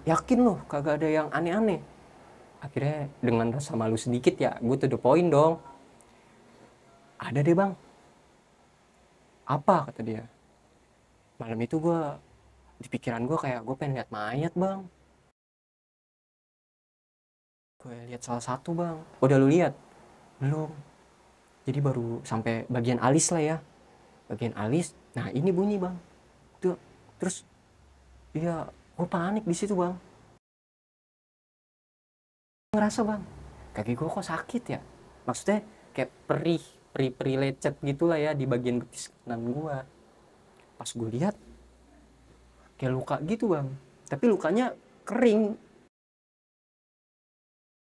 yakin loh kagak ada yang aneh-aneh. Akhirnya dengan rasa malu sedikit ya, gue to the point dong. Ada deh bang. Apa kata dia? Malam itu gue, di pikiran gue kayak gue pengen lihat mayat bang. Gue lihat salah satu bang. Udah lu lihat? Belum. Jadi baru sampai bagian alis lah ya. Bagian alis. Nah ini bunyi bang. Tuh. Terus, iya, gue panik di situ bang. Ngerasa bang, kaki gue kok sakit ya? Maksudnya kayak perih lecet gitulah ya di bagian betis kanan gue. Pas gue lihat, kayak luka gitu bang. Tapi lukanya kering.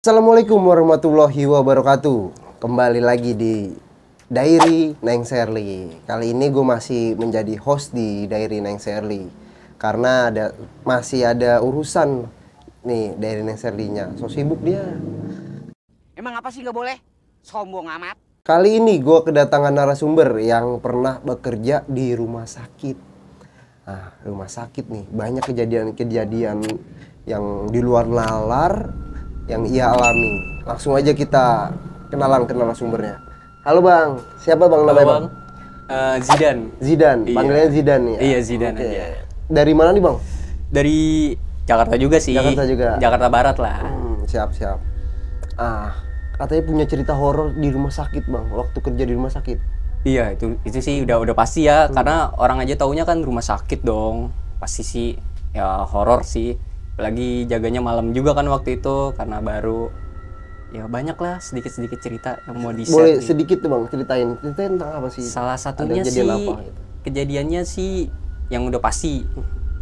Assalamualaikum warahmatullahi wabarakatuh. Kembali lagi di Diary Neng Sherly. Kali ini gue masih menjadi host di Diary Neng Sherly karena masih ada urusan nih Diary Neng Sherly-nya. So sibuk dia. Emang apa sih nggak boleh? Sombong amat. Kali ini gue kedatangan narasumber yang pernah bekerja di rumah sakit. Nah, rumah sakit nih banyak kejadian-kejadian yang di luar nalar yang ia alami. Langsung aja kita kenalan ke narasumbernya. Halo bang, siapa bang namanya bang? Zidan. Zidan, Iya. panggilannya Zidan ya? Iya, Zidan Oke. aja. Dari mana nih bang? Dari Jakarta juga sih. Jakarta juga? Jakarta Barat lah. Siap. Katanya punya cerita horor di rumah sakit bang, waktu kerja di rumah sakit. Iya, itu sih udah pasti ya, karena orang aja taunya kan rumah sakit dong. Pasti sih ya horor sih. Apalagi jaganya malam juga kan waktu itu karena baru. Ya banyak lah sedikit-sedikit cerita yang mau di-share. Boleh nih. sedikit tuh bang, ceritain tentang apa sih? Salah satunya Ada sih kejadian apa gitu? kejadiannya sih yang udah pasti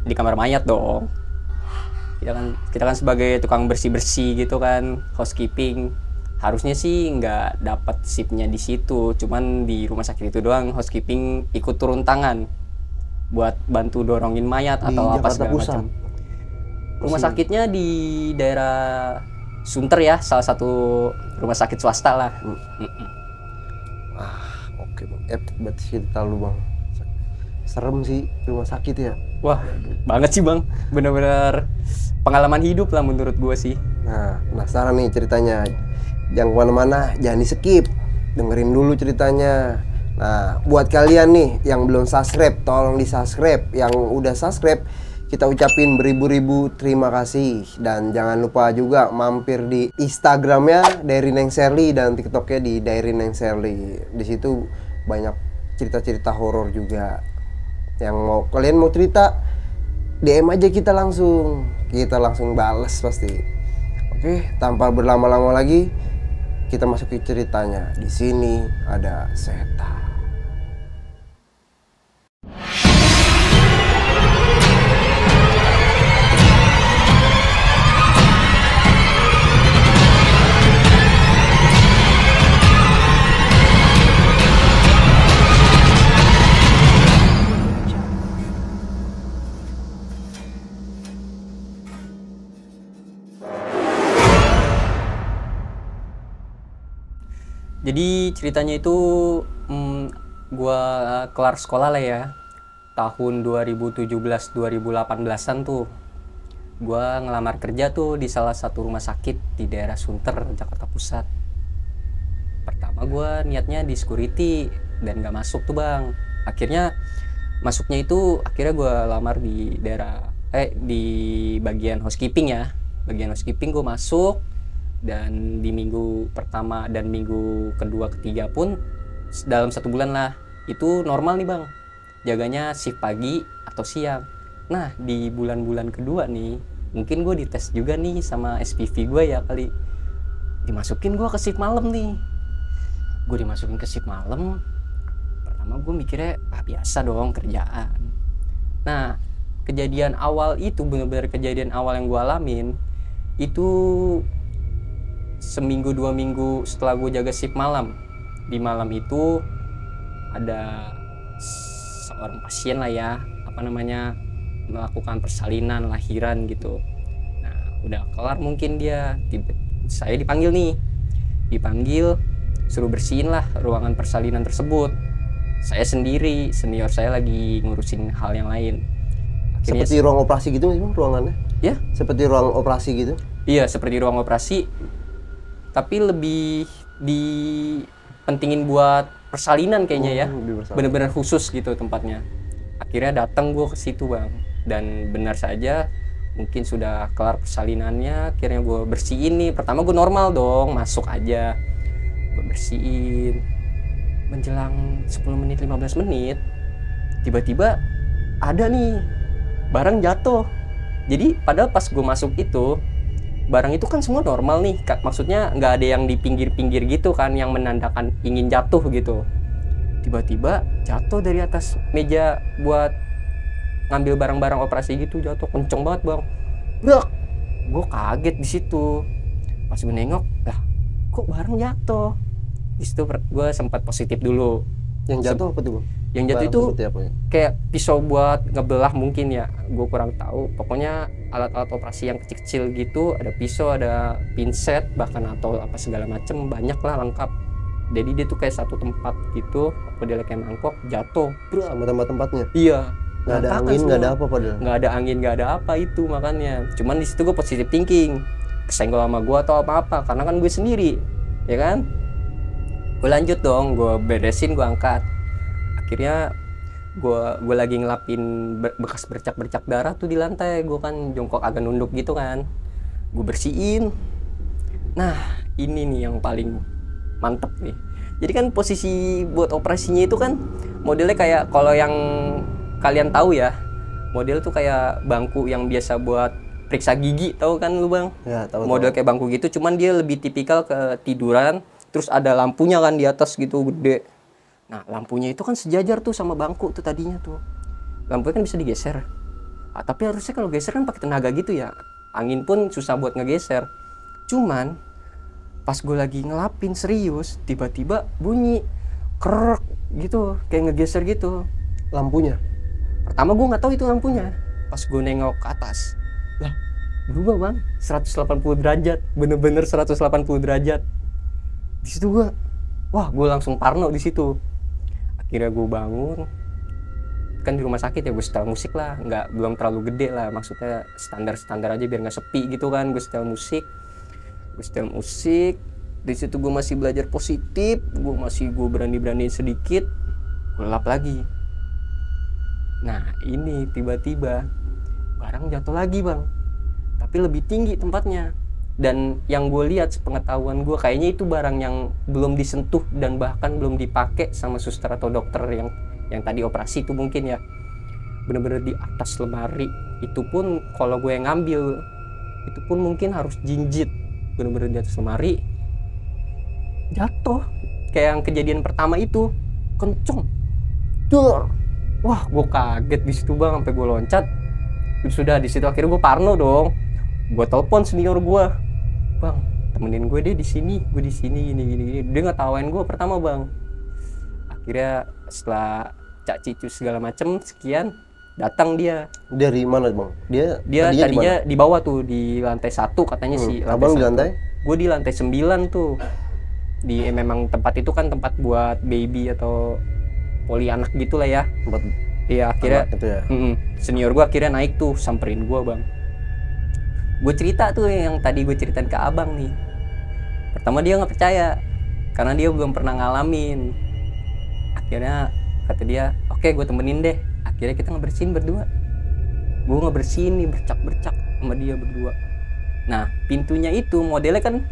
di kamar mayat dong. Kita kan sebagai tukang bersih-bersih gitu kan, housekeeping. Harusnya sih nggak dapat shiftnya di situ, cuman di rumah sakit itu doang housekeeping ikut turun tangan buat bantu dorongin mayat Di atau apa Jakarta segala Pusat? macam. Rumah sakitnya di daerah Sunter ya, salah satu rumah sakit swasta lah. Oke bang, berarti cerita lu bang. Serem sih rumah sakit ya. Wah, banget sih bang, bener-bener pengalaman hidup lah menurut gue sih. Nah, penasaran nih ceritanya. Jangan kemana-mana, jangan di skip. Dengerin dulu ceritanya. Nah, buat kalian nih yang belum subscribe, tolong di subscribe. Yang udah subscribe, kita ucapin beribu-ribu terima kasih. Dan jangan lupa juga mampir di Instagramnya Diary Neng Sherly dan TikToknya di Diary Neng Sherly. Di situ banyak cerita-cerita horor juga. Yang kalian mau cerita, DM aja kita langsung balas pasti. Oke, tanpa berlama-lama lagi, kita masuk ke ceritanya. Di sini ada setan. Jadi ceritanya itu gua kelar sekolah lah ya, tahun 2017-2018an tuh. Gua ngelamar kerja tuh di salah satu rumah sakit di daerah Sunter, Jakarta Pusat. Pertama gua niatnya di security dan gak masuk tuh bang. Akhirnya masuknya itu akhirnya gua lamar di daerah di bagian housekeeping ya. Bagian housekeeping gua masuk. Dan di minggu pertama dan minggu kedua ketiga pun dalam 1 bulan lah itu normal nih bang, jaganya shift pagi atau siang. Nah di bulan-bulan kedua nih mungkin gue dites juga nih sama SPV gue ya kali, dimasukin gue ke shift malam nih. Gue dimasukin ke shift malam, pertama gue mikirnya biasa dong kerjaan. Nah kejadian awal itu benar-benar kejadian awal yang gue alamin itu seminggu 2 minggu setelah gue jaga shift malam. Di malam itu ada seorang pasien lah ya, melakukan persalinan lahiran gitu. Nah udah kelar mungkin dia, saya dipanggil suruh bersihin lah ruangan persalinan tersebut. Saya sendiri, senior saya lagi ngurusin hal yang lain. Akhirnya Seperti ruang operasi gitu sih bang ruangannya? Ya, Seperti ruang operasi gitu? iya seperti ruang operasi, tapi lebih dipentingin buat persalinan kayaknya ya. lebih bersama. Bener-bener khusus gitu tempatnya. Akhirnya datang gue ke situ bang, dan benar saja mungkin sudah kelar persalinannya. Akhirnya gue bersihin nih. Pertama gue normal dong, masuk aja, gue bersihin. Menjelang 10 menit 15 menit tiba-tiba ada nih barang jatuh. Jadi padahal pas gue masuk itu barang itu kan semua normal nih, maksudnya nggak ada yang di pinggir-pinggir gitu kan yang menandakan ingin jatuh gitu. Tiba-tiba jatuh dari atas meja buat ngambil barang-barang operasi gitu, jatuh kenceng banget bang. Brak, gue kaget di situ. Pas gue nengok, lah kok barang jatuh. Di situ gue sempat positif dulu. Yang jatuh apa tuh bang? Yang jatuh Barang itu seperti apa ya? kayak pisau buat ngebelah mungkin ya, gue kurang tahu. Pokoknya alat-alat operasi yang kecil-kecil gitu, ada pisau, ada pinset, bahkan atau apa segala macem, banyak lah lengkap. Jadi dia tuh kayak satu tempat gitu, modelnya kayak mangkok, jatuh. Bro, Sama tempat-tempatnya? iya. Nggak ada Berantakan angin, nggak ada semua. apa padahal? Nggak ada angin, nggak ada apa itu makanya. Cuman di situ gue positive thinking, kesenggol sama gue atau apa-apa, karena kan gue sendiri, ya kan. Gue lanjut dong, gue beresin, gue angkat. Akhirnya gue lagi ngelapin bekas bercak-bercak darah tuh di lantai. Gue kan jongkok agak nunduk gitu kan, gue bersihin. Nah ini nih yang paling mantep nih. Jadi kan posisi buat operasinya itu kan modelnya kayak, kalau yang kalian tahu ya, model tuh kayak bangku yang biasa buat periksa gigi, tahu kan lu bang? Ya, tahu. Model kayak bangku gitu, cuman dia lebih tipikal ke tiduran, terus ada lampunya kan di atas gitu gede. Nah lampunya itu kan sejajar tuh sama bangku tuh tadinya tuh. Lampunya kan bisa digeser. Tapi harusnya kalau geser kan pakai tenaga gitu ya. Angin pun susah buat ngegeser. Cuman pas gue lagi ngelapin serius, tiba-tiba bunyi krek gitu, kayak ngegeser gitu Lampunya? pertama gue nggak tahu itu lampunya. Pas gue nengok ke atas, lah berubah bang 180 derajat, bener-bener 180 derajat. Di situ gue, wah gue langsung parno di situ. Akhirnya gue bangun, kan di rumah sakit ya, gue setel musik lah, belum terlalu gede lah, maksudnya standar aja biar nggak sepi gitu kan. Gue setel musik. Di situ gue masih belajar positif, gue berani sedikit, gue lap lagi. Nah ini tiba-tiba barang jatuh lagi bang, tapi lebih tinggi tempatnya. Dan yang gue lihat sepengetahuan gue, kayaknya itu barang yang belum disentuh dan bahkan belum dipakai sama suster atau dokter yang tadi operasi itu mungkin ya. Bener-bener di atas lemari. Itu pun kalau gue yang ngambil, itu pun mungkin harus jinjit. Bener-bener di atas lemari, jatuh kayak yang kejadian pertama itu, kenceng, dor. Wah gue kaget di situ bang, sampai gue loncat. Sudah di situ akhirnya gue parno dong. Gue telepon senior gue, bang temenin gue deh di sini, gue di sini gini. Dia ngetawain gue pertama bang. Akhirnya setelah cak cicu segala macem sekian, datang dia. Dari mana bang? Dia Tadinya di bawah tuh, di lantai 1 katanya sih. Abang di lantai? Gue di lantai 9 tuh. Memang tempat itu kan tempat buat baby atau poli anak gitulah ya. Tempat Iya akhirnya itu ya. Senior gue akhirnya naik tuh, samperin gue bang. Gue cerita tuh yang tadi gue ceritain ke abang nih. Pertama dia nggak percaya karena dia belum pernah ngalamin. Akhirnya kata dia, oke gue temenin deh. Akhirnya kita ngebersihin berdua. Gue ngebersihin nih bercak-bercak sama dia berdua. Nah pintunya itu modelnya kan,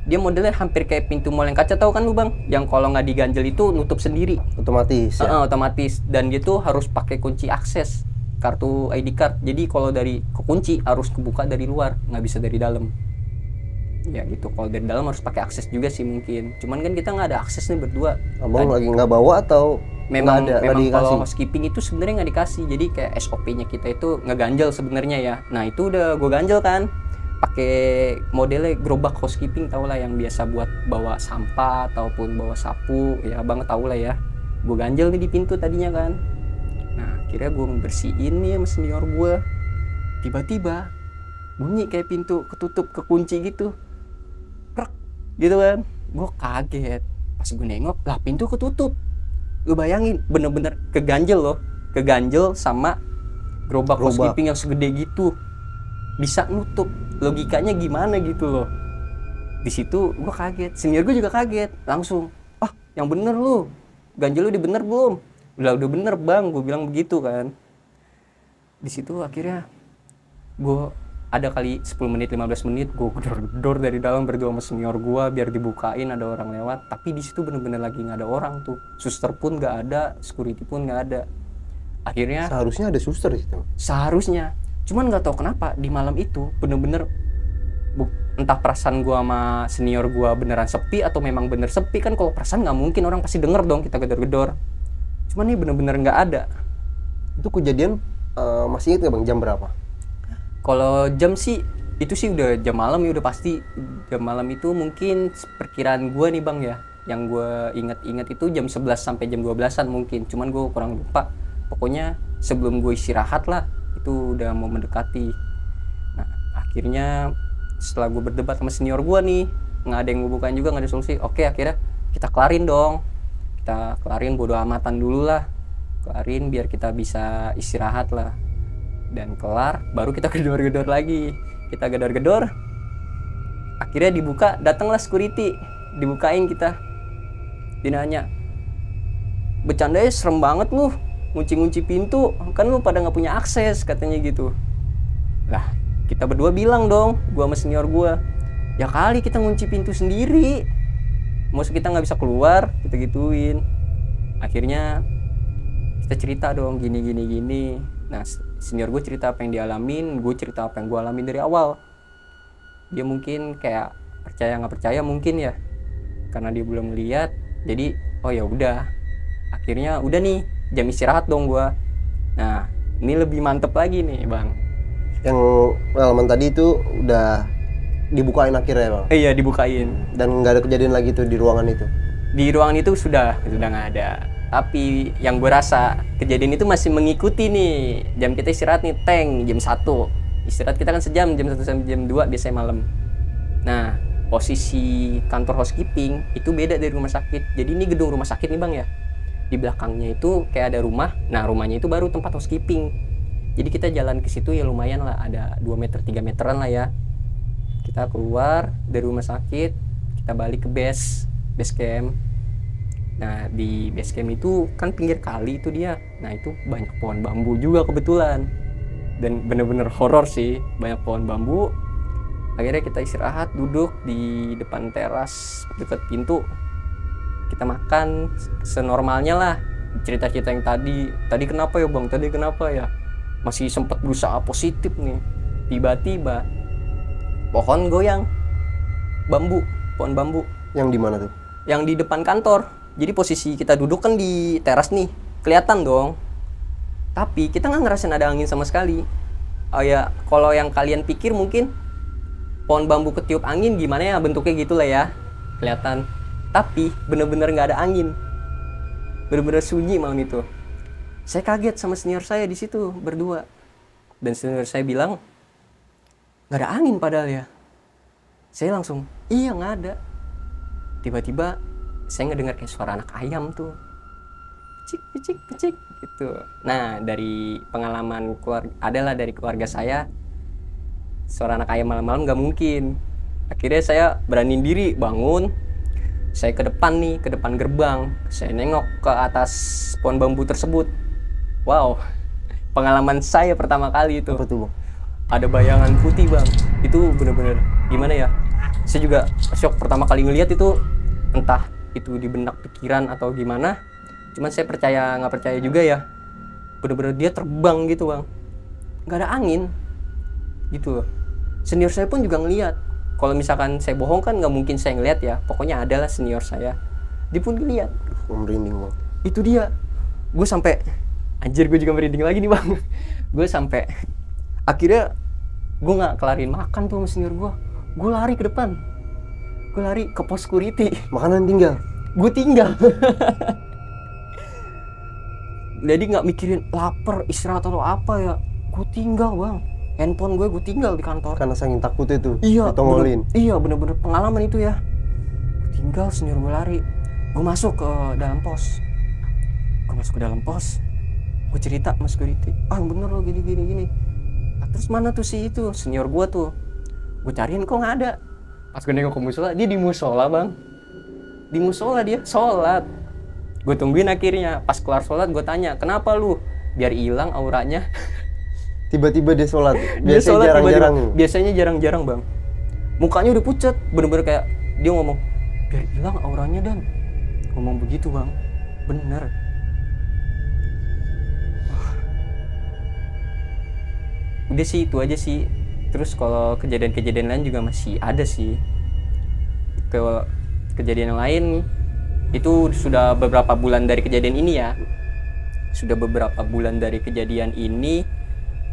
dia modelnya hampir kayak pintu mall yang kaca, tahu kan lu bang? Yang kalau nggak diganjel itu nutup sendiri. Otomatis ya? Otomatis. Dan dia tuh harus pakai kunci akses, kartu ID card. Jadi kalau dari kekunci harus kebuka dari luar, nggak bisa dari dalam. Ya gitu, kalau dari dalam harus pakai akses juga sih mungkin. Cuman kan kita nggak ada akses nih berdua. Abang lagi nggak bawa atau Memang nggak kalau housekeeping itu sebenarnya nggak dikasih. Jadi kayak SOP-nya kita itu ngeganjel sebenarnya ya. Nah itu udah gue ganjel kan, pakai modelnya gerobak housekeeping, tau lah yang biasa buat bawa sampah ataupun bawa sapu ya, abang tau lah ya. Gue ganjel nih di pintu tadinya kan. Nah akhirnya gue bersihin nih sama senior gue. Tiba-tiba bunyi kayak pintu ketutup, kekunci gitu, krek gitu kan. Gue kaget pas gue nengok, lah pintu ketutup. Lu bayangin, bener-bener keganjel loh, keganjel sama gerobak housekeeping yang segede gitu. bisa nutup. Logikanya gimana gitu loh. Di situ gue kaget, senior gue juga kaget, langsung, ah yang bener lu, ganjel lu udah bener belum? Udah bener bang, gue bilang begitu kan. Di situ akhirnya gue ada kali 10 menit 15 menit gue gedor dari dalam berdua sama senior gue biar dibukain ada orang lewat, tapi di situ bener-bener lagi nggak ada orang tuh, suster pun nggak ada, security pun nggak ada. Akhirnya Seharusnya ada suster di situ. seharusnya, cuman nggak tahu kenapa di malam itu bener-bener entah perasaan gua sama senior gua beneran sepi atau memang bener sepi kan. Kalau perasaan nggak mungkin, orang pasti denger dong kita gedor-gedor, cuman ini bener-bener nggak ada. Itu kejadian masih ingat nggak bang jam berapa? Kalau jam sih itu sih udah jam malam ya, udah pasti jam malam. Itu mungkin perkiraan gua nih bang ya, yang gua ingat-ingat itu jam 11 sampai jam 12-an mungkin, cuman gua kurang lupa. Pokoknya sebelum gue istirahat lah, itu udah mau mendekati. Nah akhirnya setelah gue berdebat sama senior gue nih, nggak ada yang gue bukain juga, nggak ada solusi. Oke akhirnya kita kelarin dong, kita kelarin, bodo amatan dulu lah, kelarin biar kita bisa istirahat lah. Dan kelar baru kita gedor-gedor lagi, kita gedor-gedor. Akhirnya dibuka, datanglah security, dibukain kita. Dia nanya, bercandanya serem banget lu, ngunci-ngunci pintu, kan lu pada nggak punya akses, katanya gitu. Lah kita berdua bilang dong, gua sama senior gua, ya kali kita ngunci pintu sendiri, maksud kita nggak bisa keluar, kita gituin. Akhirnya kita cerita dong gini. Nah senior gue cerita apa yang dialamin, gue cerita apa yang gue alamin dari awal. Dia mungkin kayak percaya nggak percaya mungkin ya, karena dia belum lihat. Jadi oh ya udah, akhirnya udah nih jam istirahat dong gua. Nah ini lebih mantep lagi nih bang. Yang pengalaman tadi itu udah dibukain akhirnya bang? Iya dibukain. Dan nggak ada kejadian lagi tuh di ruangan itu? Di ruangan itu sudah nggak ada. Tapi yang gue rasa kejadian itu masih mengikuti nih. Jam kita istirahat nih jam 1. Istirahat kita kan sejam, jam 1 sampai jam 2 biasanya malam. Nah posisi kantor housekeeping itu beda dari rumah sakit. Jadi ini gedung rumah sakit nih bang ya, di belakangnya itu kayak ada rumah. Nah rumahnya itu baru tempat housekeeping. Jadi kita jalan ke situ ya lumayan lah, ada 2 meter 3 meteran lah ya. Kita keluar dari rumah sakit, kita balik ke base camp. Nah di base camp itu kan pinggir kali itu dia. Nah itu banyak pohon bambu juga kebetulan, dan bener-bener horor sih, banyak pohon bambu. Akhirnya kita istirahat, duduk di depan teras dekat pintu. Kita makan senormalnya lah. Cerita-cerita yang tadi kenapa ya bang, tadi kenapa ya, masih sempat berusaha positif nih. Tiba-tiba pohon goyang, pohon bambu. Yang di mana tuh? Yang di depan kantor. Jadi posisi kita duduk kan di teras nih, kelihatan dong. Tapi kita nggak ngerasain ada angin sama sekali. Oh ya, kalau yang kalian pikir mungkin pohon bambu ketiup angin gimana ya bentuknya gitu lah ya, kelihatan. Tapi bener-bener nggak ada angin, bener-bener sunyi malam itu. Saya kaget sama senior saya di situ berdua, dan senior saya bilang nggak ada angin padahal ya. Saya langsung iya nggak ada. Tiba-tiba saya ngedengar kayak suara anak ayam tuh, picik gitu. Nah dari pengalaman dari keluarga saya, suara anak ayam malam-malam nggak mungkin. Akhirnya saya beraniin diri bangun. Saya ke depan gerbang. Saya nengok ke atas pohon bambu tersebut. Wow, pengalaman saya pertama kali itu. Apa tuh bang? Ada bayangan putih bang. Itu bener-bener gimana ya? Saya juga shock pertama kali ngelihat itu. Entah itu di benak pikiran atau gimana. Cuman saya percaya nggak percaya juga ya. Bener-bener dia terbang gitu bang. Nggak ada angin. Gitu loh. Senior saya pun juga ngelihat. Kalau misalkan saya bohong kan nggak mungkin saya ngelihat ya. Pokoknya adalah senior saya. Dia pun ngelihat. Merinding bang. Itu dia. Gue sampai anjir, gue juga merinding lagi nih bang. Gue sampai akhirnya gue nggak kelarin makan tuh sama senior gue. Gue lari ke depan. Gue lari ke pos security. Makanan tinggal? Gue tinggal. Jadi nggak mikirin lapar, istirahat atau apa ya. Gue tinggal bang. Handphone gue tinggal di kantor. Karena saking takut itu. Iya. Ditongolin. Bener-bener pengalaman itu ya. Gue tinggal, senior gue lari. Gue masuk ke dalam pos. Gue cerita sama security. Ah bener loh gini. Terus mana tuh si itu senior gue tuh, gue cariin kok nggak ada. Pas gue nengok ke musola, dia di musola bang, di musola dia sholat. Gue tungguin akhirnya, pas kelar sholat gue tanya, kenapa lu? Biar hilang auranya. Tiba-tiba dia sholat. Dia Biasanya sholat jarang-jarang. tiba-tiba. Biasanya jarang-jarang bang, mukanya udah pucat, bener-bener kayak dia ngomong biar hilang auranya dan ngomong begitu bang, bener. Udah sih itu aja sih. Terus kalau kejadian-kejadian lain juga masih ada sih. Kejadian yang lain itu sudah beberapa bulan dari kejadian ini ya. Sudah beberapa bulan dari kejadian ini,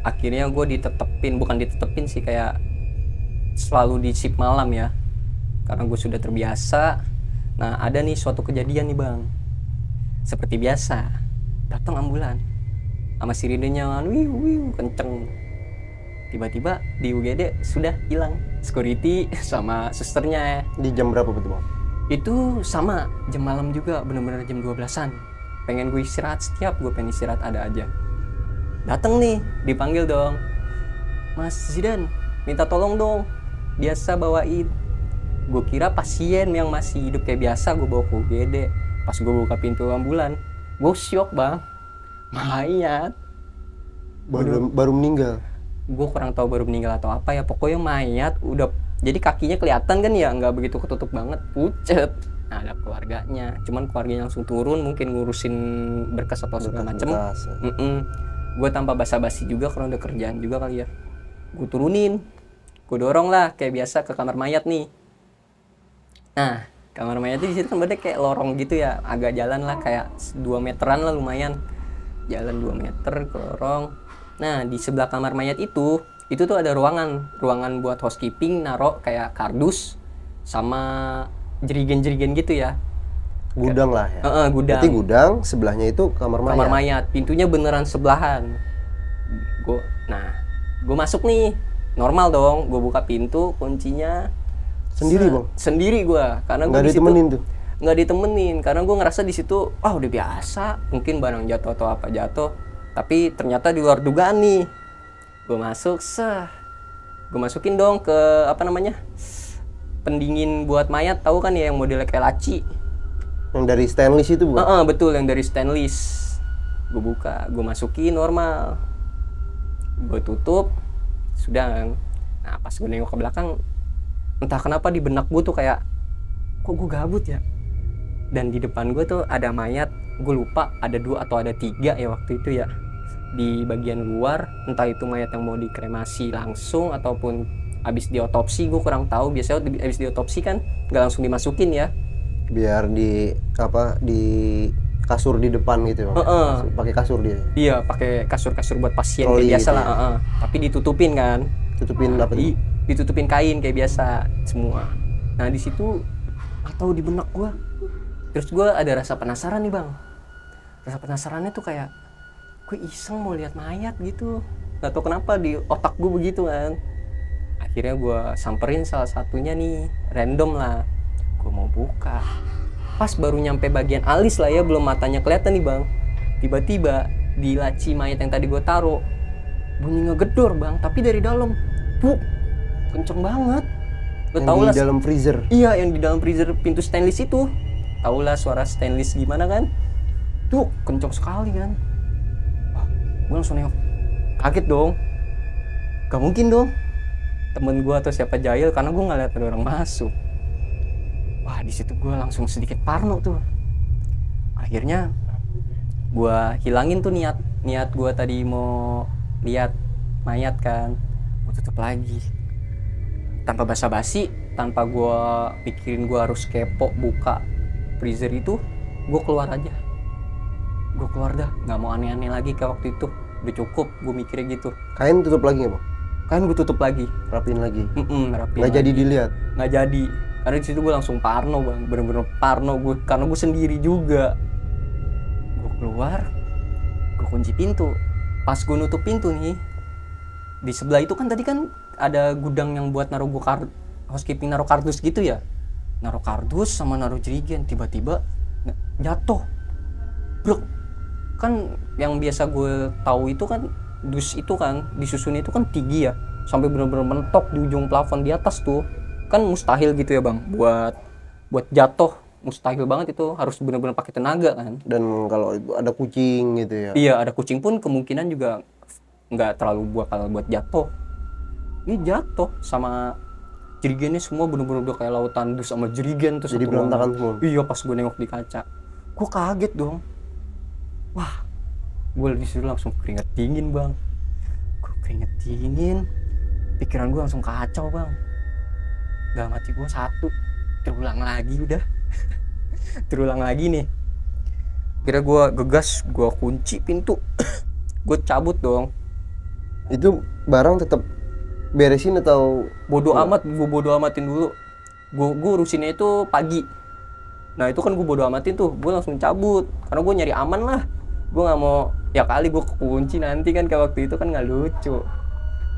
akhirnya gue ditetepin, bukan ditetepin sih, kayak selalu di shift malam ya. Karena gue sudah terbiasa. Nah ada nih suatu kejadian nih bang. Seperti biasa, datang ambulan sama sirinenya wiu kenceng. Tiba-tiba di UGD sudah hilang security sama susternya. Di jam berapa betul bang? Itu sama jam malam juga, bener-bener jam 12-an. Pengen gue istirahat, setiap gue pengen istirahat ada aja. Dateng nih, dipanggil dong, Mas Zidan, minta tolong dong, biasa bawain. Gue kira pasien yang masih hidup kayak biasa, gue bawa ke UGD. Pas gue buka pintu ambulan, gue syok bang, mayat. Baru meninggal. Gue kurang tahu baru meninggal atau apa ya, pokoknya mayat udah, jadi kakinya kelihatan kan ya, nggak begitu ketutup banget, pucet. Nah ada keluarganya, cuman keluarganya langsung turun, mungkin ngurusin berkas atau segala macem. Gue tanpa basa-basi juga, karena udah kerjaan juga kali ya, gue turunin, gue dorong lah kayak biasa ke kamar mayat nih. Nah kamar mayat di situ kan berarti kayak lorong gitu ya, agak jalan lah kayak 2 meteran lah lumayan, jalan 2 meter ke lorong. Nah di sebelah kamar mayat itu tuh ada ruangan buat housekeeping, naro kayak kardus sama jerigen-jerigen gitu ya. Gudang lah ya. Gudang. Berarti gudang, sebelahnya itu kamar mayat. Kamar mayat, pintunya beneran sebelahan. Gue masuk nih, normal dong. Gue buka pintu, kuncinya sendiri bang. Sendiri gue, karena gue nggak ditemenin tuh. Nggak ditemenin, karena gue ngerasa di situ, udah biasa, mungkin barang jatuh atau apa jatuh. Tapi ternyata di luar dugaan nih. Gue masuk, gue masukin dong ke pendingin buat mayat, tahu kan ya yang modelnya kayak laci. Yang dari stainless itu bukan? Betul, yang dari stainless. Gue buka, gue masukin normal, gue tutup, sudah. Nah pas gue nengok ke belakang, entah kenapa di benak gue tuh kayak, kok gue gabut ya. Dan di depan gue tuh ada mayat, gue lupa ada 2 atau ada 3 ya waktu itu ya, di bagian luar. Entah itu mayat yang mau dikremasi langsung ataupun habis diotopsi, gue kurang tahu. Biasanya habis diotopsi kan nggak langsung dimasukin ya, biar di kasur di depan gitu. Pakai kasur dia. Iya, pakai kasur buat pasien kayak biasa gitu lah ya. Tapi ditutupin kan, tutupin apa nih? Ditutupin kain kayak biasa semua. Nah di situ atau di benak gue, terus gue ada rasa penasaran nih bang. Rasa penasarannya tuh kayak, gue iseng mau lihat mayat gitu, nggak tahu kenapa di otak gue begitu kan. Akhirnya gue samperin salah satunya nih, random lah, gue mau buka. Pas baru nyampe bagian alis lah ya, belum matanya kelihatan nih bang, tiba-tiba di laci mayat yang tadi gue taruh bunyi ngegedor bang, tapi dari dalam, kenceng banget. Yang di dalam freezer. Iya, yang di dalam freezer pintu stainless itu. Tau lah suara stainless gimana kan? Tuh kenceng sekali kan. Gue langsung nengok, kaget dong. Gak mungkin dong temen gue atau siapa jahil, karena gue nggak lihat ada orang masuk. Wah di situ gue langsung sedikit parno tuh. Akhirnya gue hilangin tuh niat gue tadi mau lihat mayat kan. Gue tutup lagi tanpa basa-basi, tanpa gue pikirin gue harus kepo buka freezer itu. Gue keluar aja, gue keluar dah, nggak mau aneh-aneh lagi kayak waktu itu. Udah cukup, gue mikirnya gitu. Kain tutup lagi nggak bang? Kain gue tutup lagi, rapiin lagi. Rapiin. Nggak jadi dilihat? Nggak jadi, karena di situ gue langsung parno bang, bener-bener parno gue, karena gue sendiri juga. Gue keluar, gue kunci pintu. Pas gue nutup pintu nih, di sebelah itu kan tadi kan ada gudang yang buat naruh housekeeping, naruh kardus gitu ya, naruh kardus sama naruh jerigen. Tiba-tiba jatuh, brok. Kan yang biasa gue tahu itu kan dus itu kan disusun itu kan tinggi ya, sampai benar-benar mentok di ujung plafon di atas tuh. Kan mustahil gitu ya bang, buat jatuh mustahil banget, itu harus benar-benar pakai tenaga kan. Dan kalau itu ada kucing gitu ya. Iya, ada kucing pun kemungkinan juga nggak terlalu bakal buat jatuh. Ini jatuh sama jerigennya semua bener-bener udah kayak lautan dus sama jerigen tuh. Jadi satu berantakan ruangan. semua. Iya, pas gue nengok di kaca, gue kaget dong. Wah, gue disitu langsung keringet dingin bang. Gue keringet dingin, pikiran gue langsung kacau bang. Dalam hati gue satu, terulang lagi udah. Terulang lagi nih. Kira gue gegas, gue kunci pintu. Gue cabut dong. Itu barang tetap beresin atau Bodoh amat, gue bodoh amatin dulu. Gue urusinnya itu pagi. Nah itu kan gue bodoh amatin tuh, gue langsung cabut. Karena gue nyari aman lah. Gue nggak mau ya kali gue kekunci nanti kan, kayak waktu itu kan nggak lucu.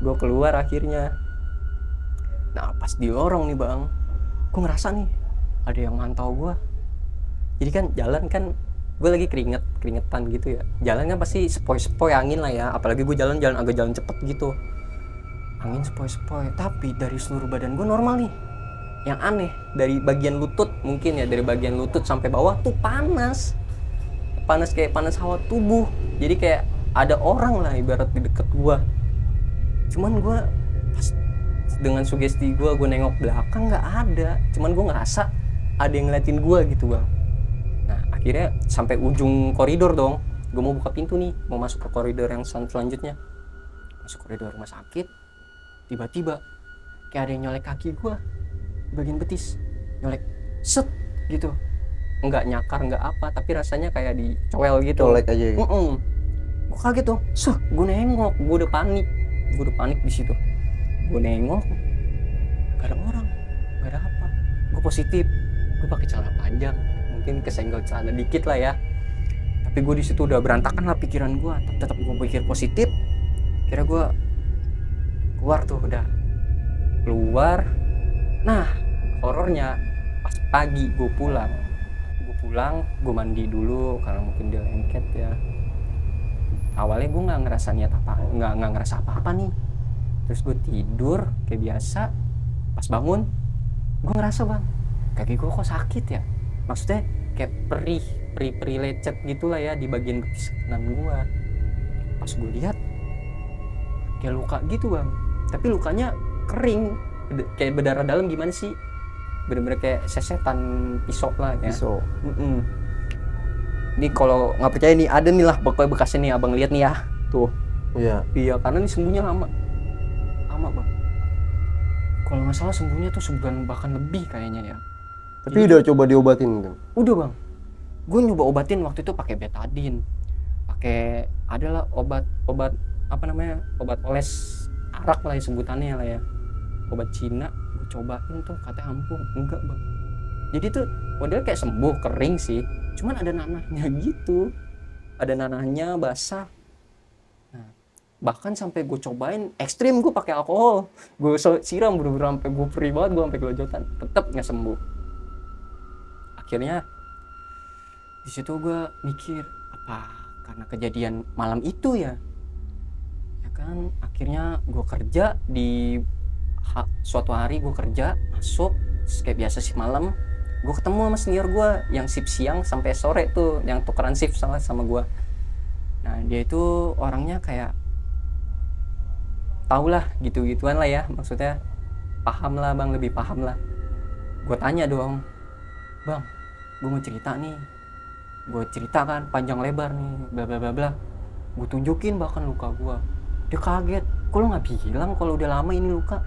Gue keluar akhirnya. Nah pas di lorong nih bang, gue ngerasa nih ada yang mantau gue. Jadi kan jalan kan, gue lagi keringetan gitu ya. Jalan kan pasti sepoi-sepoi angin lah ya. Apalagi gue jalan agak jalan cepet gitu. Angin sepoi-sepoi, tapi dari seluruh badan gue normal nih. Yang aneh, dari bagian lutut mungkin ya, dari bagian lutut sampai bawah tuh panas. Panas kayak panas hawa tubuh. Jadi kayak ada orang lah ibarat di deket gue. Cuman gue pas dengan sugesti gue nengok belakang nggak ada. Cuman gue ngerasa ada yang ngeliatin gue gitu bang. Nah akhirnya sampai ujung koridor dong. Gue mau buka pintu nih, mau masuk ke koridor yang selanjutnya. Masuk koridor rumah sakit. Tiba-tiba kayak ada yang nyolek kaki gue bagian betis, nyolek set gitu, nggak nyakar nggak apa, tapi rasanya kayak dicowel gitu. colek aja gitu. Gue kaget tuh, gue nengok, gue udah panik di situ. Gue nengok, gak ada orang, gak ada apa. Gue positif, gue pakai celana panjang, mungkin kesenggol celana dikit lah ya. Tapi gue di situ udah berantakan lah pikiran gue, tetap gue pikir positif. Kira gue keluar tuh, udah keluar. Nah horornya pas pagi gue pulang, gue mandi dulu karena mungkin dia lengket ya. Awalnya gue nggak ngerasa niat apa, nggak ngerasa apa nih. Terus gue tidur kayak biasa. Pas bangun gue ngerasa bang, kaki gue kok sakit ya. Maksudnya kayak perih lecet gitulah ya di bagian betis kanan gue. Pas gue lihat kayak luka gitu bang, tapi lukanya kering, kayak berdarah dalam gimana sih, bener-bener kayak sesetan pisau lah ya. Pisau. Ini kalau nggak percaya nih, ada nih lah pokoknya bekasnya nih, abang lihat nih ya tuh. Iya karena ini sembuhnya lama bang. Kalau nggak salah sembuhnya tuh sebulan bahkan lebih kayaknya ya. Tapi udah coba diobatin kan? Udah bang, gue nyoba obatin waktu itu pakai betadine, pakai adalah obat apa namanya, obat oles arak lah ya sebutannya lah ya, obat Cina. Gue cobain tuh katanya ampuh, enggak bang. Jadi tuh model kayak sembuh kering sih, cuman ada nanahnya gitu, ada nanahnya basah. Nah, bahkan sampai gue cobain ekstrim, gue pakai alkohol, gue siram bener-bener sampai gue perih banget, gue sampai gelojotan, tetap nggak sembuh. Akhirnya di situ gue mikir, apa karena kejadian malam itu ya kan. Akhirnya gue kerja di suatu hari, gue kerja masuk kayak biasa sih malam, gue ketemu sama senior gue yang shift siang sampai sore tuh, yang tukeran shift sama gue. Nah dia itu orangnya kayak tau lah gitu-gituan lah ya, maksudnya paham lah bang, lebih paham lah. Gue tanya dong, bang gue mau cerita nih, gue ceritakan panjang lebar nih bla bla bla bla, gue tunjukin bahkan luka gue. Dia kaget, kok lo nggak bilang kalau udah lama ini luka?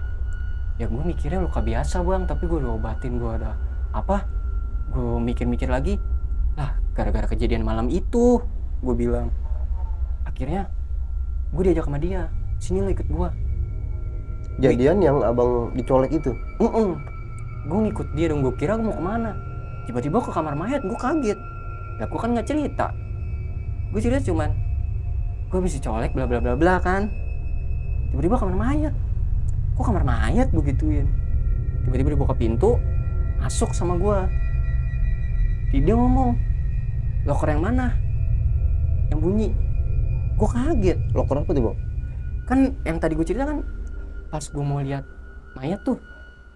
Ya gue mikirnya luka biasa bang, tapi gue udah obatin, gue ada apa? Gue mikir-mikir lagi, lah gara-gara kejadian malam itu, gue bilang. Akhirnya gue diajak sama dia, sini lo ikut gue. Jadian yang abang dicolek itu? Gue ngikut dia dong, gue kira gue mau kemana. Tiba-tiba ke kamar mayat, gue kaget. Lah gue kan nggak cerita, gue cerita cuman gue habis dicolek bla bla bla bla kan. Tiba-tiba kamar mayat, kok kamar mayat gue gituin. Tiba-tiba dia buka pintu, masuk sama gue. Dia ngomong, loker yang mana yang bunyi? Gue kaget. Loker apa tuh bang? kan yang tadi gue cerita kan pas gue mau lihat mayat tuh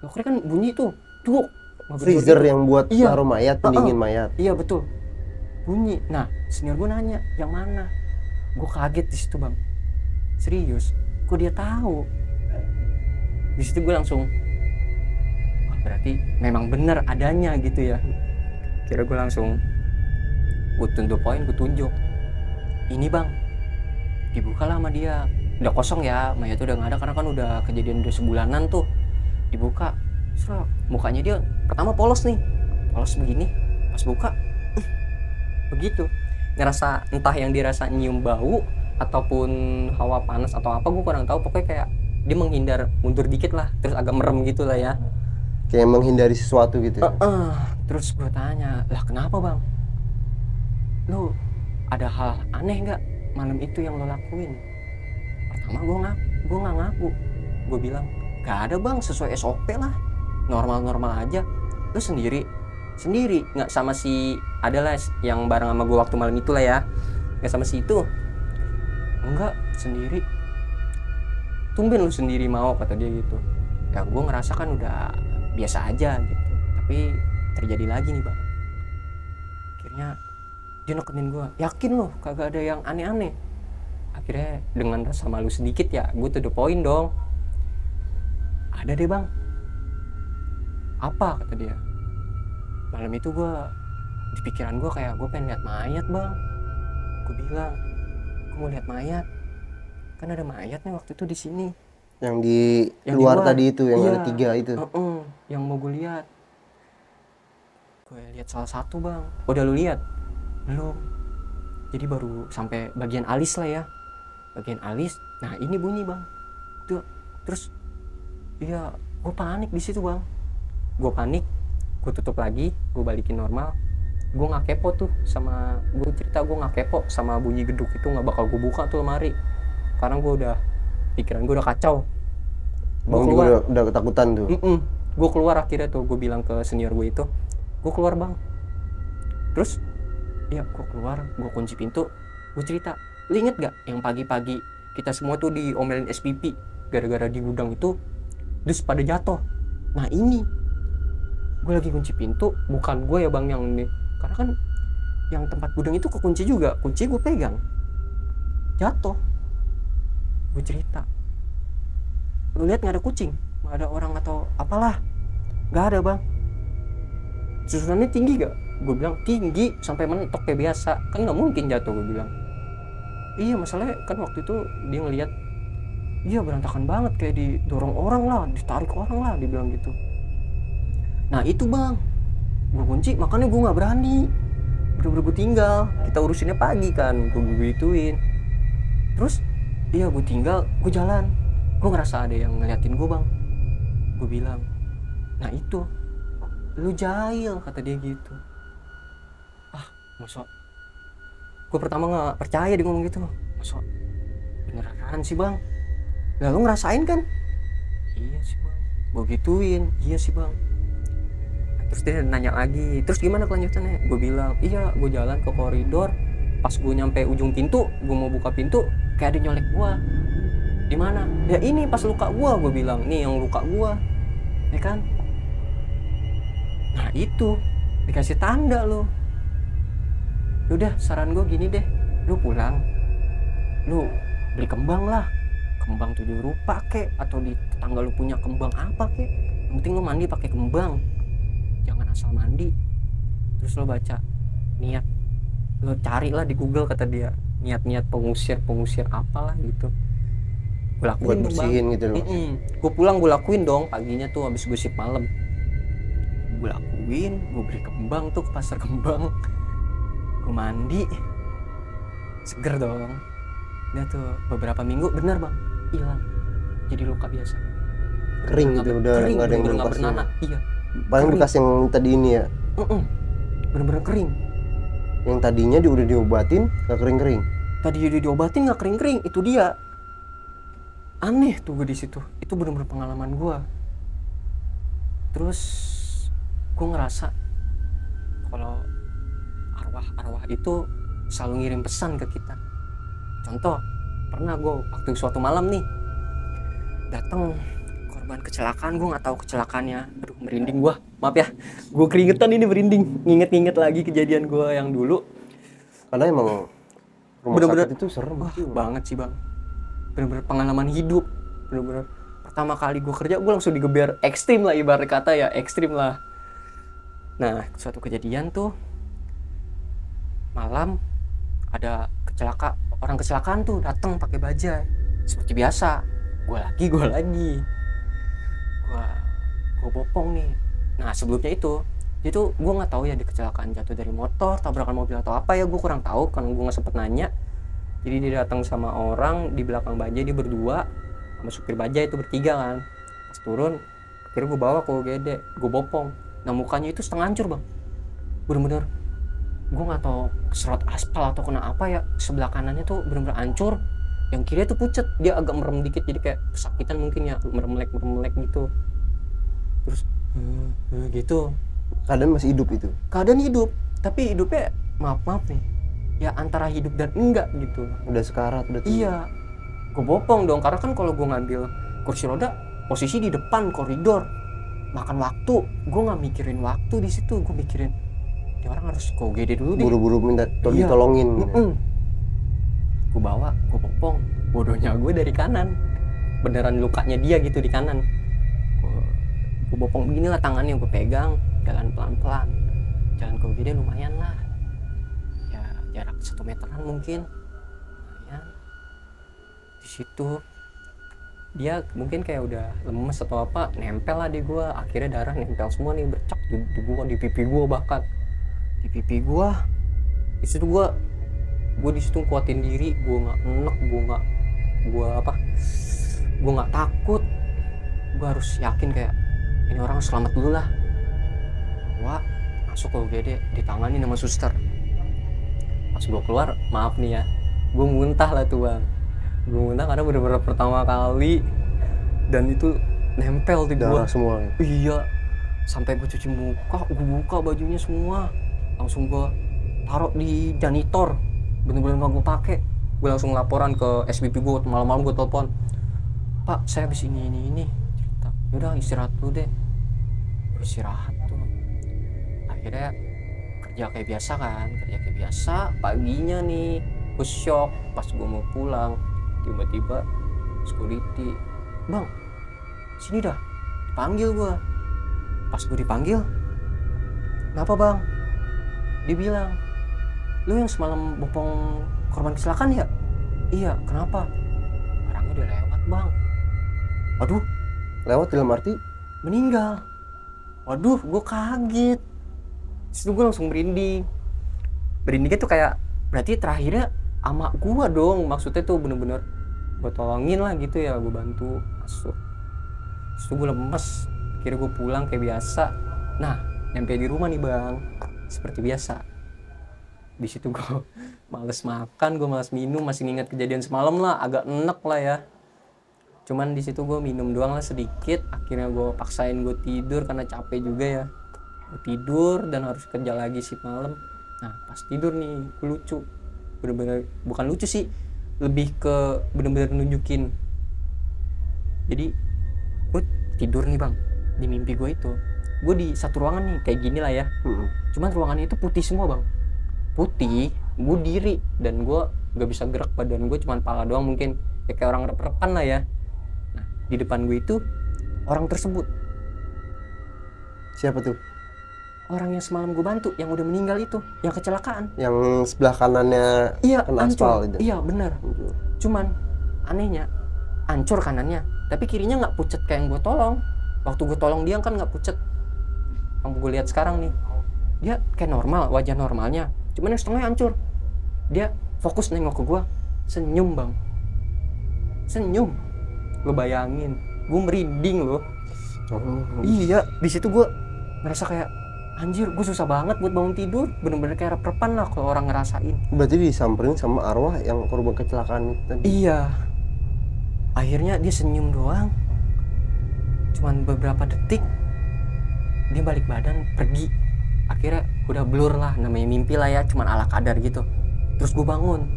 lokernya kan bunyi tuh duk Freezer yang buat Iya. taruh mayat, pendingin mayat. iya betul bunyi. Nah senior gue nanya yang mana, gue kaget di situ bang, serius kok dia tahu. Di situ gue langsung wah berarti memang benar adanya gitu ya. Kira gue langsung gue tunjuk poin, gue tunjuk ini bang, dibuka lah sama dia, udah kosong ya, mayat udah nggak ada karena kan udah kejadian udah sebulanan tuh. Dibuka, serap mukanya dia pertama polos nih, polos begini, pas buka begitu, ngerasa entah yang dirasa nyium bau ataupun hawa panas atau apa gue kurang tahu, pokoknya kayak dia menghindar mundur dikit lah, terus agak merem gitu lah ya. Kayak menghindari sesuatu gitu ya. Terus gue tanya, lah kenapa bang, lu ada hal aneh nggak malam itu yang lo lakuin? Pertama gue nggak ngaku, gue bilang gak ada bang, sesuai SOP lah, normal aja. Lu sendiri nggak sama si adalah yang bareng sama gue waktu malam itu lah ya, nggak sama si itu. Enggak, sendiri. Tumben lu sendiri mau, kata dia gitu. Ya gue ngerasa kan udah biasa aja gitu, tapi terjadi lagi nih bang. Akhirnya dia nekenin gue, yakin lo kagak ada yang aneh-aneh? Akhirnya dengan rasa malu sedikit ya gue to the point dong, ada deh bang. Apa, kata dia. Malam itu gue di pikiran gue kayak gue pengen lihat mayat bang. Gue bilang gue mau lihat mayat, kan ada mayat nih waktu itu di sini Yang di yang luar di luar tadi itu yang iya, ada 3 itu. yang mau gue lihat. Gue lihat salah satu bang. Udah lu lihat? Belum. Jadi baru sampai bagian alis lah ya, bagian alis. Nah ini bunyi bang tuh. Terus iya gue panik di situ bang. Gue panik, gue tutup lagi, gue balikin normal. Gue nggak kepo tuh sama, gue cerita gue nggak kepo sama bunyi geduk itu, nggak bakal gue buka tuh lemari karena gue udah pikiran gue udah kacau. Bang juga udah ketakutan tuh. Gue keluar akhirnya tuh, gue bilang ke senior gue itu, gue keluar bang. Terus ya gue keluar, gue kunci pintu, gue cerita, lu inget gak yang pagi-pagi kita semua tuh diomelin SPP gara-gara di gudang itu terus pada jatuh. Nah ini gue lagi kunci pintu, bukan gue ya bang yang ini, karena kan yang tempat gudang itu kekunci juga, kunci gue pegang, jatuh. Gue cerita, lu lihat nggak ada kucing, nggak ada orang atau apalah? Nggak ada bang. Susunannya tinggi gak? Gue bilang tinggi sampai mentok kayak biasa, kan nggak mungkin jatuh. Gue bilang iya, masalahnya kan waktu itu dia ngelihat iya berantakan banget, kayak didorong orang lah, ditarik orang lah, dia bilang gitu. Nah itu bang, gue kunci, makanya gue nggak berani, bener-bener gue tinggal, kita urusinnya pagi kan, gue gituin. Terus iya gue tinggal, gue jalan, gue ngerasa ada yang ngeliatin gue bang. Gue bilang, nah itu lu jahil, kata dia gitu. Ah masa, gue pertama nggak percaya dia ngomong gitu. Masa beneran sih bang? Lah lu ngerasain kan? Iya sih bang. Gue gituin, iya sih bang. Terus dia nanya lagi, terus gimana kelanjutannya? Gue bilang iya, gue jalan ke koridor, pas gue nyampe ujung pintu, gue mau buka pintu, kayak ada nyolek gue. Di mana? Ya ini pas luka gue bilang, nih yang luka gue, ya kan? Nah itu dikasih tanda lo. Udah saran gue gini deh, lu pulang, lu beli kembang lah, kembang 7 rupa kek, atau di tetangga lu punya kembang apa kek, yang penting lu mandi pakai kembang, jangan asal mandi. Terus lo baca niat, lo carilah di Google, kata dia, niat-niat pengusir apalah gitu. Gue lakuin buat bersihin gitu loh. Gue pulang gue lakuin dong paginya tuh, habis gue sip malam gue lakuin, gue beli kembang tuh ke pasar kembang, gue mandi, seger dong. Dia tuh beberapa minggu bener bang hilang, jadi luka biasa, Kering gitu, udah kering, nggak ada yang bener-bener nggak bekasnya. bernanah. Iya Paling kering. bekas yang tadi ini ya. Bener-bener kering. Yang tadinya juga udah diobatin nggak kering-kering. Tadi udah diobatin nggak kering-kering, itu dia aneh tuh gue di situ. Itu bener-bener pengalaman gue. Terus gue ngerasa kalau arwah-arwah itu selalu ngirim pesan ke kita. Contoh, pernah gue waktu suatu malam nih datang korban kecelakaan. Gue nggak tahu kecelakaannya, aduh merinding gue, maaf ya, gue keringetan ini, merinding nginget lagi kejadian gue yang dulu. Karena emang rumah Bener-bener sakit itu serem banget sih bang, bener-bener pengalaman hidup. Bener-bener pertama kali gue kerja gue langsung digeber ekstrim lah, ibarat kata ya, ekstrim lah. Nah suatu kejadian tuh malam ada orang kecelakaan tuh datang pakai bajai seperti biasa. Gue bopong nih. Nah sebelumnya itu gue nggak tahu ya di kecelakaan jatuh dari motor, tabrakan mobil atau apa ya, gue kurang tahu kan, gue nggak sempet nanya. Jadi dia datang sama orang di belakang bajai, dia berdua sama supir bajai itu bertiga kan. Pas turun akhirnya gue bawa ke UGD, gue bopong. Nah mukanya itu setengah hancur bang, bener-bener gue nggak tahu keserot aspal atau kena apa ya, sebelah kanannya tuh bener-bener hancur, yang kiri tuh pucet, dia agak merem dikit jadi kayak kesakitan mungkin ya, meremlek gitu. Terus gitu. Keadaan masih hidup itu? Keadaan hidup, tapi hidupnya maaf nih ya, antara hidup dan enggak gitu. Udah sekarat berarti? Iya, gue bopong dong, karena kan kalau gue ngambil kursi roda posisi di depan koridor, makan waktu. Gue nggak mikirin waktu di situ, gue mikirin ini orang harus ke UGD dulu deh, buru-buru minta ditolongin. Gue bawa, gue bopong, bodohnya gue dari kanan, beneran lukanya dia gitu di kanan. Gue bopong beginilah tangannya, gue pegang, jalan pelan-pelan, jalan ke UGD lumayan lah ya, jarak 1 meteran mungkin lumayan. Di situ dia mungkin kayak udah lemes atau apa, nempel lah di gue. Akhirnya darah nempel semua nih, bercak di gua, di pipi gue, bahkan di pipi gue. Di situ gue di situ kuatin diri, gue nggak enek, gue nggak takut. Gue harus yakin kayak ini orang selamat dulu lah. Wah, masuk ke UGD, ditangani sama suster. Pas gue keluar, maaf nih ya, gue muntah lah tuh bang. Gue muntah karena bener-bener pertama kali, dan itu nempel di darah gua semua ya? Iya, sampai gue cuci muka, gue buka bajunya semua, langsung gue taruh di janitor, bener-bener gak gue pakai. Gue langsung laporan ke SBP gue, malam-malam gue telepon, Pak saya habis ini cerita. Yaudah istirahat dulu deh. Istirahat tuh, akhirnya kerja kayak biasa. Paginya nih gue shock, pas gue mau pulang tiba-tiba security, bang sini dah, dipanggil gue. Pas gue dipanggil, kenapa bang? Dia bilang, lu yang semalam bopong korban kecelakaan ya? Iya, kenapa? Orangnya udah lewat bang. Waduh, Lewat dalam arti? meninggal. Waduh, gue kaget. Terus gue langsung merinding. Merindingnya tuh kayak berarti terakhirnya ama gue dong. Maksudnya tuh bener-bener gue tolongin lah gitu ya, gue bantu masuk. Terus gue lemes. Akhirnya gue pulang kayak biasa. Nah, nyampe di rumah nih bang, seperti biasa. Di situ gue males makan, gue males minum, masih ingat kejadian semalam lah, agak enek lah ya. Cuman di situ gue minum doang lah sedikit. Akhirnya gue paksain gue tidur karena capek juga ya. Gue tidur dan harus kerja lagi shift malam. Nah pas tidur nih gue lucu, bener-bener bukan lucu sih, lebih ke bener-bener nunjukin. Jadi gue tidur nih bang, di mimpi gue itu gue di satu ruangan nih kayak gini lah ya. Cuman ruangannya itu putih semua bang, putih. Gue diri dan gue gak bisa gerak, badan gue cuman pala doang mungkin ya, kayak orang rep-repan lah ya. Nah di depan gue itu orang tersebut. Siapa tuh? Orang yang semalam gue bantu, yang udah meninggal itu, yang kecelakaan. Yang sebelah kanannya kena aspal itu? Iya benar. Cuman anehnya hancur kanannya, tapi kirinya nggak pucet kayak yang gue tolong. Waktu gue tolong dia kan nggak pucet. Yang gue lihat sekarang nih, dia kayak normal, wajah normalnya. Cuman yang setengahnya hancur. Dia fokus nengok ke gue, senyum bang, senyum. Lo bayangin, gue merinding loh. Iya, di situ gue ngerasa kayak anjir, gue susah banget buat bangun tidur, bener-bener kayak rep-repan lah kalau orang ngerasain. Berarti disamperin sama arwah yang korban kecelakaan itu tadi? Iya. Akhirnya dia senyum doang, cuman beberapa detik dia balik badan pergi. Akhirnya udah blur lah, namanya mimpi lah ya, cuman ala kadar gitu. Terus gue bangun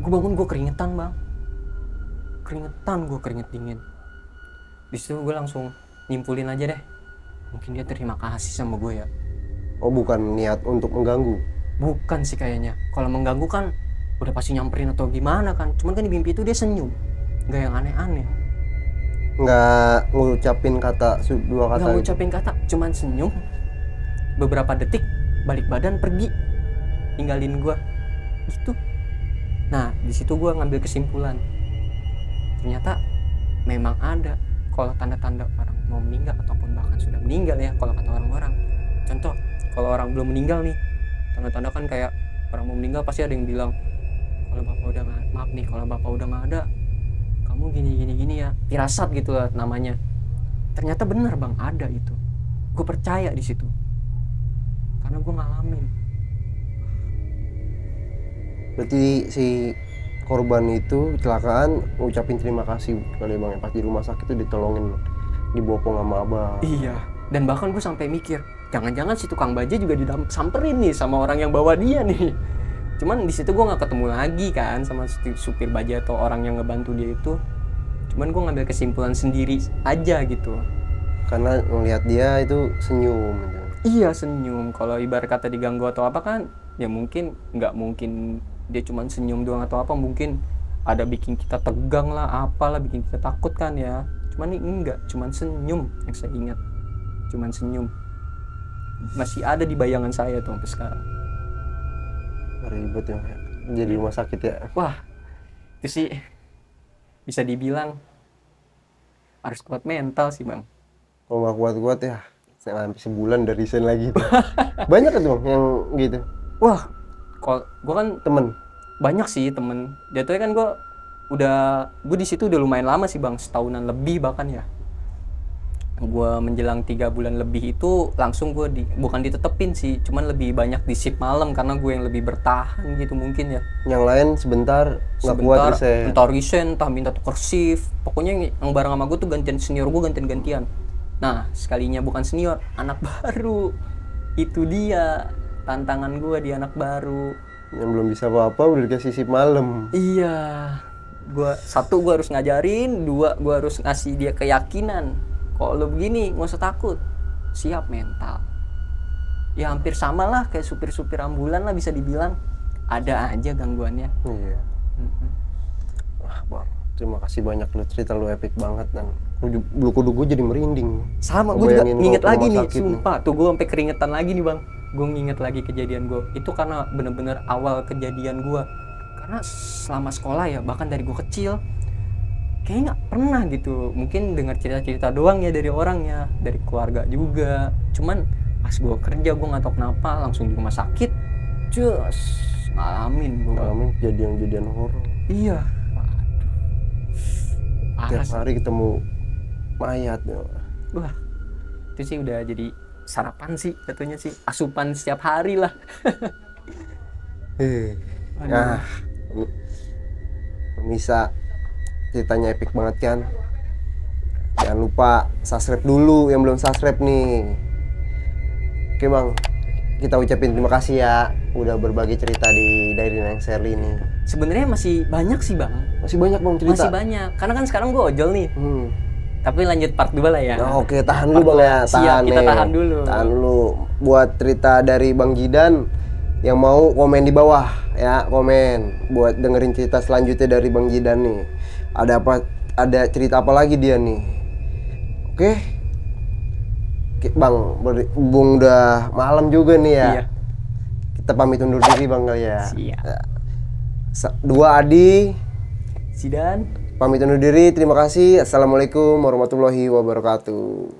gue keringetan bang, keringetan, gue keringet dingin. Di situ gue langsung nyimpulin aja deh, mungkin dia terima kasih sama gue ya. Oh, bukan niat untuk mengganggu? Bukan sih kayaknya. Kalau mengganggu kan udah pasti nyamperin atau gimana kan. Cuman kan di mimpi itu dia senyum, nggak yang aneh-aneh. Nggak ngucapin kata, dua kata? Nggak ngucapin kata, cuman senyum. Beberapa detik balik badan pergi, tinggalin gue gitu. Nah di situ gue ngambil kesimpulan, ternyata memang ada kalau tanda-tanda orang mau meninggal ataupun bahkan sudah meninggal ya, kalau kata orang-orang. Contoh, kalau orang belum meninggal nih, tanda-tanda kan kayak orang mau meninggal pasti ada yang bilang, kalau bapak udah nggak, maaf nih, kalau bapak udah nggak ada, kamu gini ya, firasat gitu lah namanya. Ternyata benar bang, ada itu. Gue percaya di situ karena gue ngalamin. Berarti si korban itu kecelakaan ngucapin terima kasih kali bang, pas di rumah sakit itu ditolongin, dibopong sama abang. Iya, dan bahkan gue sampai mikir, jangan-jangan si tukang baja juga disamperin nih sama orang yang bawa dia nih. Cuman di situ gue nggak ketemu lagi kan sama supir baja atau orang yang ngebantu dia itu. Cuman gue ngambil kesimpulan sendiri aja gitu. Karena ngelihat dia itu senyum gitu. Iya senyum. Kalau ibarat kata diganggu atau apa kan, ya mungkin nggak mungkin dia cuman senyum doang atau apa, mungkin ada bikin kita tegang lah, apalah bikin kita takut kan ya. Cuman ini enggak, cuman senyum yang saya ingat, cuman senyum. Masih ada di bayangan saya tuh sampai sekarang. Ribet ya, jadi rumah sakit ya. Wah, itu sih bisa dibilang harus kuat mental sih bang. Kalau nggak kuat-kuat ya, sampai sebulan udah resign lagi. Banyak kan bang yang gitu? Wah, kalau gue kan Temen? banyak sih temen. Jatuhnya kan gue di situ udah lumayan lama sih bang, setahunan lebih bahkan ya. Gue menjelang 3 bulan lebih itu langsung gue bukan ditetepin sih, cuman lebih banyak di shift malam karena gue yang lebih bertahan gitu mungkin ya. Yang lain sebentar nggak kuat resign. Entah resign, entah minta tukar shift. Pokoknya yang bareng sama gue tuh gantian, senior gue gantian-gantian. Nah sekalinya bukan senior, anak baru. Itu dia tantangan gue di anak baru. Yang belum bisa apa-apa udah dikasih shift malam. Iya, gue harus ngajarin, 2 gue harus ngasih dia keyakinan. Kalau lo begini nggak usah takut, siap mental. Ya hampir sama lah kayak supir-supir ambulan lah, bisa dibilang ada aja gangguannya. Iya. Wah bang, terima kasih banyak, lu cerita lu epic banget dan bulu kuduk gue jadi merinding. Sama, gue juga nginget lagi nih, nih. sumpah. Tuh gue sampai keringetan lagi nih bang. Gue nginget lagi kejadian gue. Itu karena bener-bener awal kejadian gue. Karena selama sekolah ya, bahkan dari gue kecil, kayaknya nggak pernah gitu. Mungkin dengar cerita-cerita doang ya dari orang ya, dari keluarga juga. Cuman pas gue kerja, gue nggak tahu kenapa langsung di rumah sakit. Cus, ngalamin gue. Ngalamin kejadian-kejadian horor. Iya. Tiap hari ketemu mayat. Wah, itu sih udah jadi sarapan sih katanya sih, asupan setiap hari lah. Nah, bisa ceritanya epic banget kan. Jangan lupa subscribe dulu yang belum subscribe nih. Oke bang, kita ucapin terima kasih ya udah berbagi cerita di Diary Neng Sherly ini. Sebenarnya masih banyak sih bang. Masih banyak bang cerita? Masih banyak, karena kan sekarang gue ojol nih. Tapi lanjut part 2 lah ya. Nah, oke, tahan dulu bang ya. Siap, kita tahan dulu. Tahan dulu. Buat cerita dari Bang Jidan yang mau komen di bawah ya, komen buat dengerin cerita selanjutnya dari Bang Jidan nih. Ada apa? Ada cerita apa lagi dia nih? Oke. Bang, Bung udah malam juga nih ya. Iya. Kita pamit undur diri bang kali ya. Siap. 2 Adi, Zidan. pamit undur diri. Terima kasih. Assalamualaikum warahmatullahi wabarakatuh.